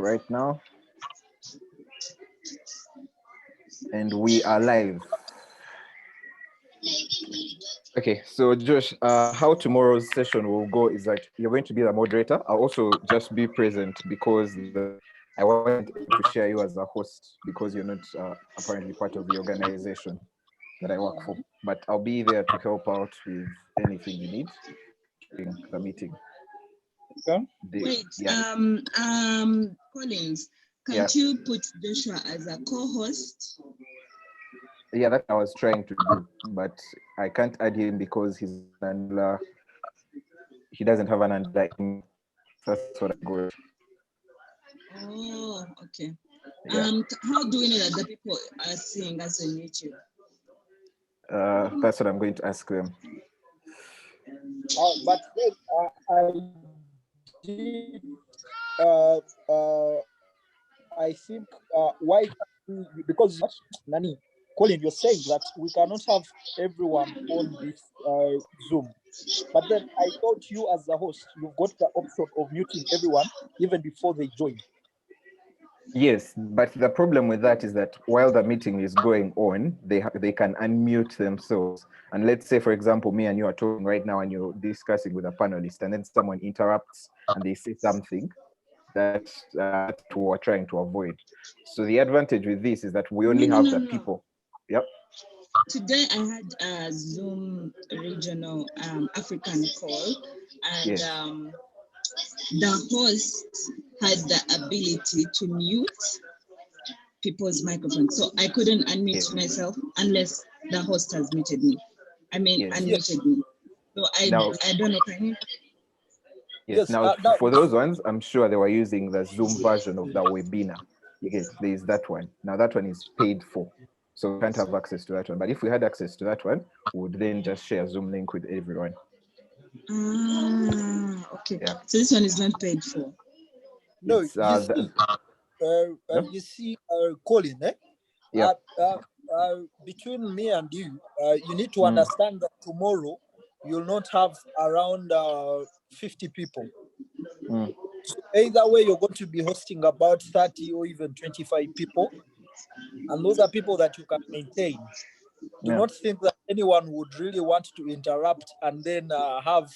right now. And we are live. Okay, so Josh, how tomorrow's session will go is that you're going to be the moderator. I'll also just be present because I wasn't able to share you as a host because you're not apparently part of the organization that I work for. But I'll be there to help out with anything you need during the meeting. Okay. Wait, Collins, can't you put Joshua as a co-host? Yeah, that I was trying to do, but I can't add him because he doesn't have an under email. That's what I got. Oh, okay. Yeah. How do we know that the people are seeing us on YouTube? That's what I'm going to ask them. But I think why, because Nani, Colin, you're saying that we cannot have everyone on this Zoom. But then I thought you as the host, you've got the option of muting everyone even before they join. Yes, but the problem with that is that while the meeting is going on, they can unmute themselves. And let's say, for example, me and you are talking right now and you're discussing with a panelist, and then someone interrupts and they say something that we're trying to avoid. So the advantage with this is that we only have the people. Yep. Today I had a Zoom regional African call, and the host had the ability to mute people's microphones. So I couldn't unmute myself unless the host has muted me. Unmuted me. So I don't know, can you? Yes, now for those ones, I'm sure they were using the Zoom version of the webinar. Yes, there's that one. Now that one is paid for. So we can't have access to that one. But if we had access to that one, we would then just share a Zoom link with everyone. Okay. Yeah. So this one is not paid for. No, you see, Colin, between me and you, you need to understand that tomorrow you'll not have around 50 people. So either way, you're going to be hosting about 30 or even 25 people. And those are people that you can maintain. Do not think that anyone would really want to interrupt and then have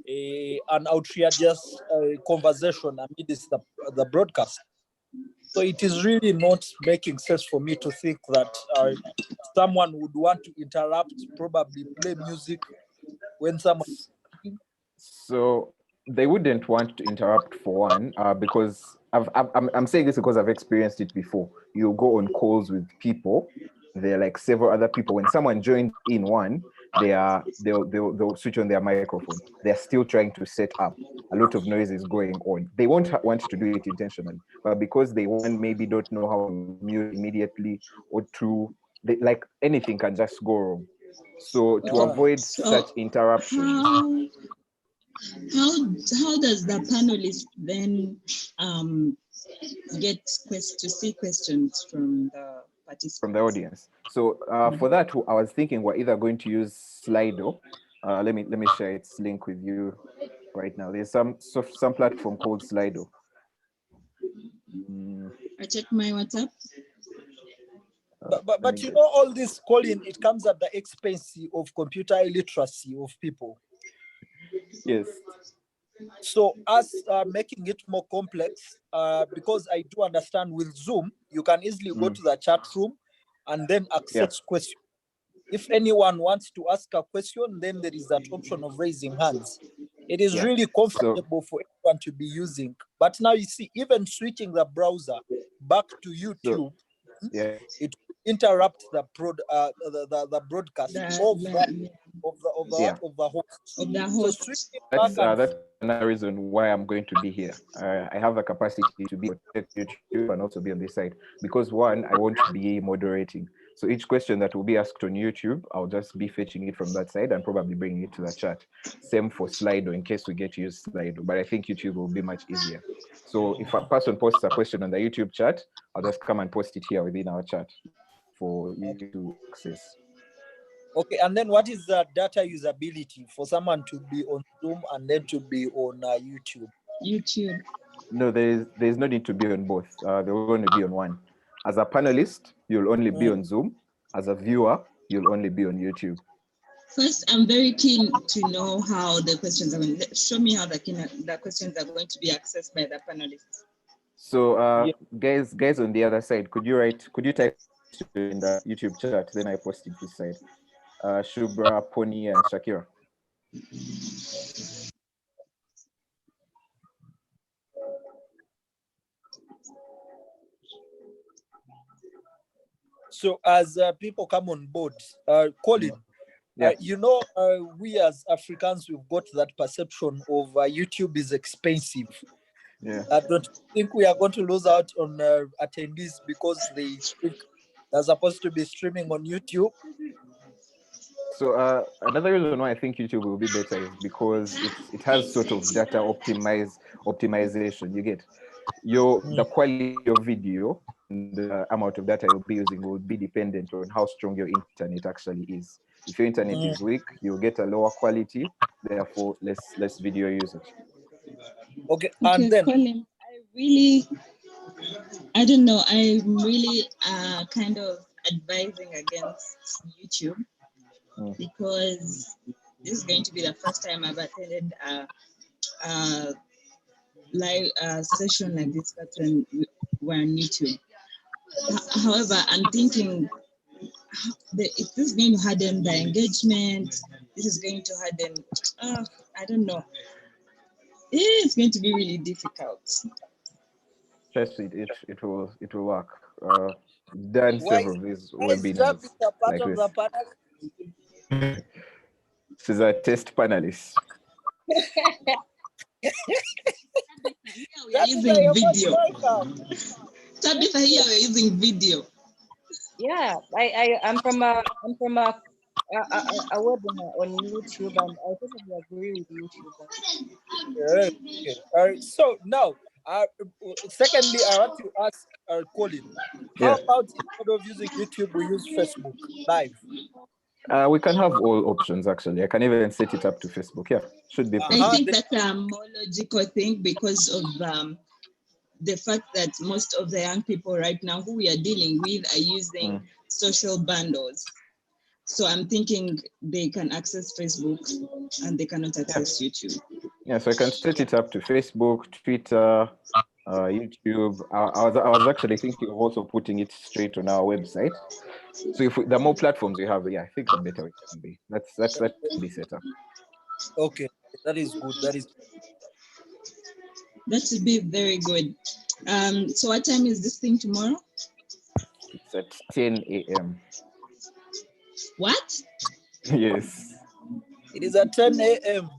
an outrageous conversation amidst the broadcast. So it is really not making sense for me to think that someone would want to interrupt, probably play music when someone. So they wouldn't want to interrupt for one, because I'm saying this because I've experienced it before. You go on calls with people. There are like several other people. When someone joins in one, they'll switch on their microphone. They're still trying to set up. A lot of noise is going on. They won't want to do it intentionally, but because they maybe don't know how to mute immediately or like anything can just go wrong. So to avoid such interruptions. How does the panelist then get to see questions from the participants? From the audience. So for that, I was thinking we're either going to use Slido. Let me share its link with you right now. There's some platform called Slido. I checked my WhatsApp. But you know, all this, Colin, it comes at the expense of computer illiteracy of people. Yes. So us making it more complex, because I do understand with Zoom, you can easily go to the chat room and then accept questions. If anyone wants to ask a question, then there is that option of raising hands. It is really comfortable for everyone to be using. But now you see, even switching the browser back to YouTube, it interrupt the broadcast of the host. That's another reason why I'm going to be here. I have the capacity to be on YouTube and also be on this side because one, I won't be moderating. So each question that will be asked on YouTube, I'll just be fetching it from that side and probably bringing it to the chat. Same for Slido in case we get to use Slido, but I think YouTube will be much easier. So if a person posts a question on the YouTube chat, I'll just come and post it here within our chat for you to access. Okay, and then what is the data usability for someone to be on Zoom and then to be on YouTube? YouTube. No, there's no need to be on both. They're going to be on one. As a panelist, you'll only be on Zoom. As a viewer, you'll only be on YouTube. First, I'm very keen to know how the questions are going. Show me how the questions are going to be accessed by the panelists. So, guys on the other side, could you type in the YouTube chat? Then I post it this side. Shubra, Pony, and Shakira. So as people come on board, Colin, we as Africans, we've got that perception of YouTube is expensive. Yeah. I don't think we are going to lose out on attendees because they're supposed to be streaming on YouTube. So another reason why I think YouTube will be better is because it has sort of data optimization. You get the quality of video and the amount of data you'll be using will be dependent on how strong your internet actually is. If your internet is weak, you'll get a lower quality, therefore less video usage. Okay, and then Colin, I don't know. I'm really kind of advising against YouTube because this is going to be the first time I've attended a live session like this, but we're on YouTube. However, I'm thinking if this is going to harden the engagement, this is going to harden, I don't know. It's going to be really difficult. Trust me, it will work. Done several of these webinars like this. She's a test panelist. We are using video. Tabitha, here we're using video. Yeah, I'm from a webinar on YouTube, and I totally agree with YouTube. Okay. So now, secondly, I want to ask Colin, how about instead of using YouTube, we use Facebook Live? We can have all options, actually. I can even set it up to Facebook. Yeah, should be possible. I think that's a more logical thing because of the fact that most of the young people right now who we are dealing with are using social bundles. So I'm thinking they can access Facebook and they cannot access YouTube. Yeah, so I can set it up to Facebook, Twitter, YouTube. I was actually thinking of also putting it straight on our website. So if the more platforms we have, I think the better it can be. That be set up. Okay, that is good. That would be very good. So what time is this thing tomorrow? It's at 10 a.m. What? Yes. It is at 10 a.m.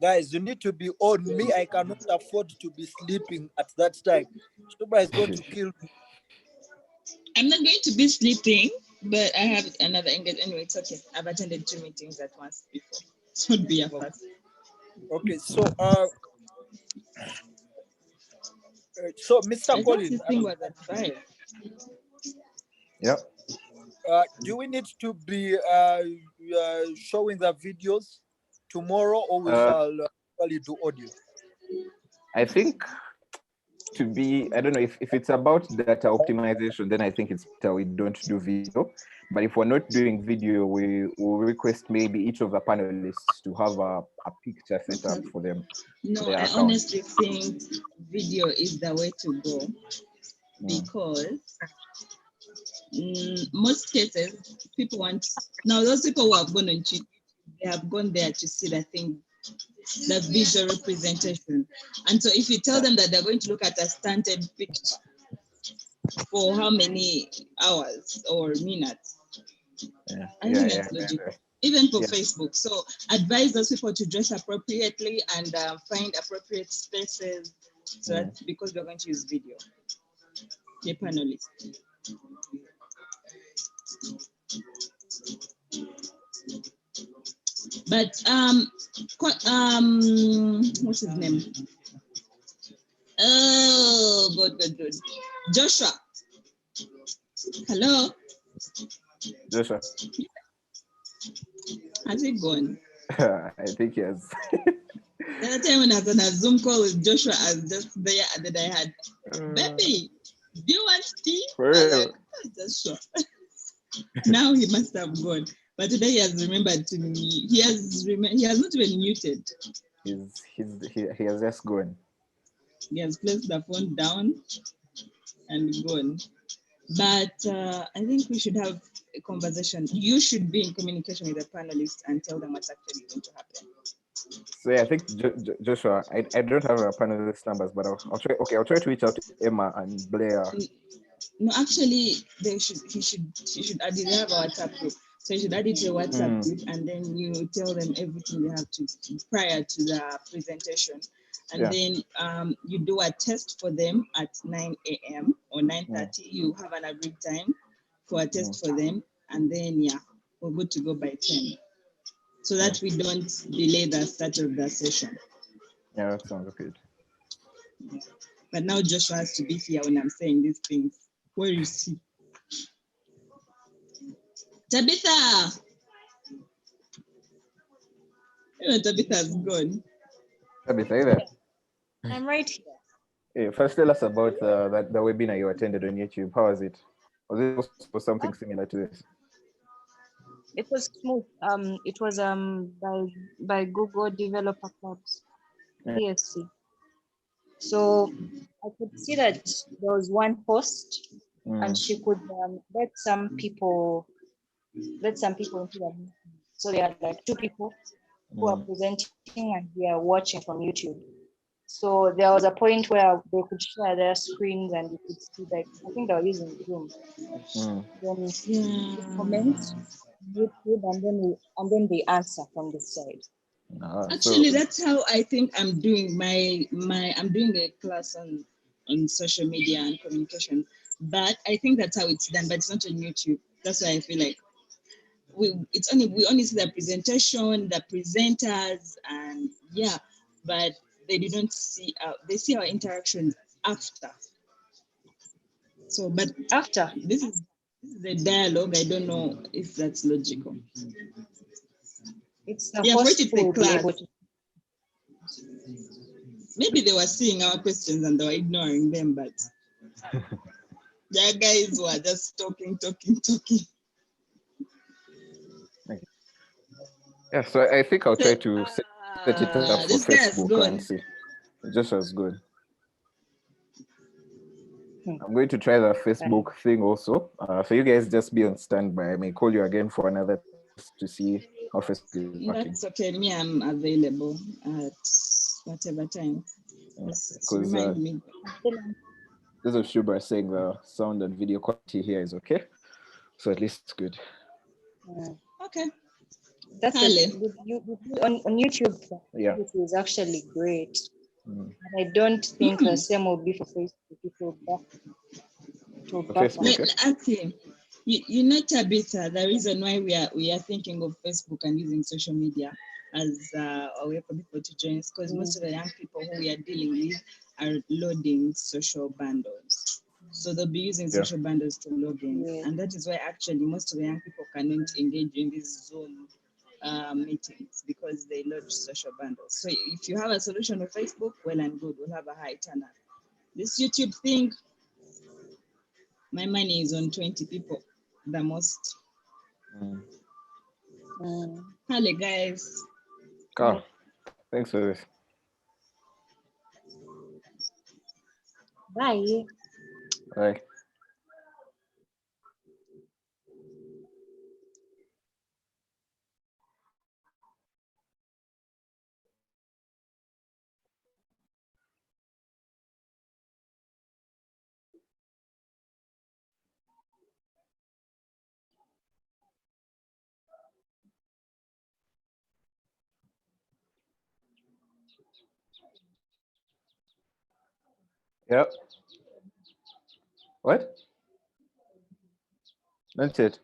Guys, you need to be on me. I cannot afford to be sleeping at that time. Shubra is going to kill me. I'm not going to be sleeping, but I have another engagement. Anyway, it's okay. I've attended 2 meetings at once before. It would be a first. Okay, so Mr. Colin, this thing was at 5. Yeah. Do we need to be showing the videos tomorrow, or we shall only do audio? I think I don't know if it's about data optimization, then I think it's better we don't do video. But if we're not doing video, we will request maybe each of the panelists to have a picture set up for them. No, I honestly think video is the way to go because most cases people want, now those people who have gone on YouTube, they have gone there to see the thing, the visual representation. And so if you tell them that they're going to look at a stunted picture for how many hours or minutes, I think that's logical. Even for Facebook. So advise those people to dress appropriately and find appropriate spaces. So that's because we're going to use video. The panelists. But what's his name? Oh, good. Joshua. Hello. Joshua. Has he gone? I think yes. The other time when I was on a Zoom call with Joshua, I was just there, and then I had, baby, do you want tea? For I was real? like, oh, just sure. Now he must have gone, but today he has remembered to me. He has not even muted. He has just gone. He has placed the phone down and gone. But I think we should have a conversation. You should be in communication with the panelists and tell them what's actually going to happen. So yeah, I think Joshua, I don't have our panelist numbers, but I'll try. Okay, I'll try to reach out to Emma and Blair. No, actually, he should add it. They have a WhatsApp group, so you should add it to a WhatsApp group, and then you tell them everything they have to prior to the presentation, and then you do a test for them at 9 a.m. or 9:30. You have an agreed time for a test for them, and then we're good to go by 10, so that we don't delay the start of the session. Yeah, that sounds good. But now Joshua has to be here when I'm saying these things. Where is he? Tabitha! Tabitha's gone. Tabitha, are you there? I'm right here. Hey, first tell us about the webinar you attended on YouTube. How was it? Was it also something similar to this? It was smooth. It was by Google Developer Clubs, DSC. So I could see that there was one host, and she could let some people into the meeting. So there are like two people who are presenting and we are watching from YouTube. So there was a point where they could share their screens and you could see, like, I think they were using Zoom. Then you comment YouTube and then they answer from the side. Actually, that's how I think I'm doing I'm doing a class on social media and communication. But I think that's how it's done, but it's not on YouTube. That's why I feel like we only see the presentation, the presenters, and but they didn't see they see our interactions after. So, but after this is the dialogue. I don't know if that's logical. It's the host who will be able to. Maybe they were seeing our questions and they were ignoring them, but the guys were just talking. Yeah, so I think I'll try to set it up for Facebook and see. Just as good. I'm going to try the Facebook thing also. So you guys just be on standby. I may call you again for another test to see how Facebook is working. That's okay. Me, I'm available at whatever time. Just remind me. This is Shuba saying the sound and video quality here is okay. So at least it's good. Okay. That's on YouTube. Yeah. It is actually great. I don't think the same will be for Facebook. Okay. You know, Tabitha, the reason why we are thinking of Facebook and using social media as a way for people to join is because most of the young people who we are dealing with are loading social bundles. So they'll be using social bundles to log in. And that is why actually most of the young people cannot engage in these Zoom meetings because they load social bundles. So if you have a solution of Facebook, well and good, we'll have a high turnout. This YouTube thing, my money is on 20 people, the most. Hello, guys. Carl, thanks for this. Bye. Bye. Yep. What? That's it.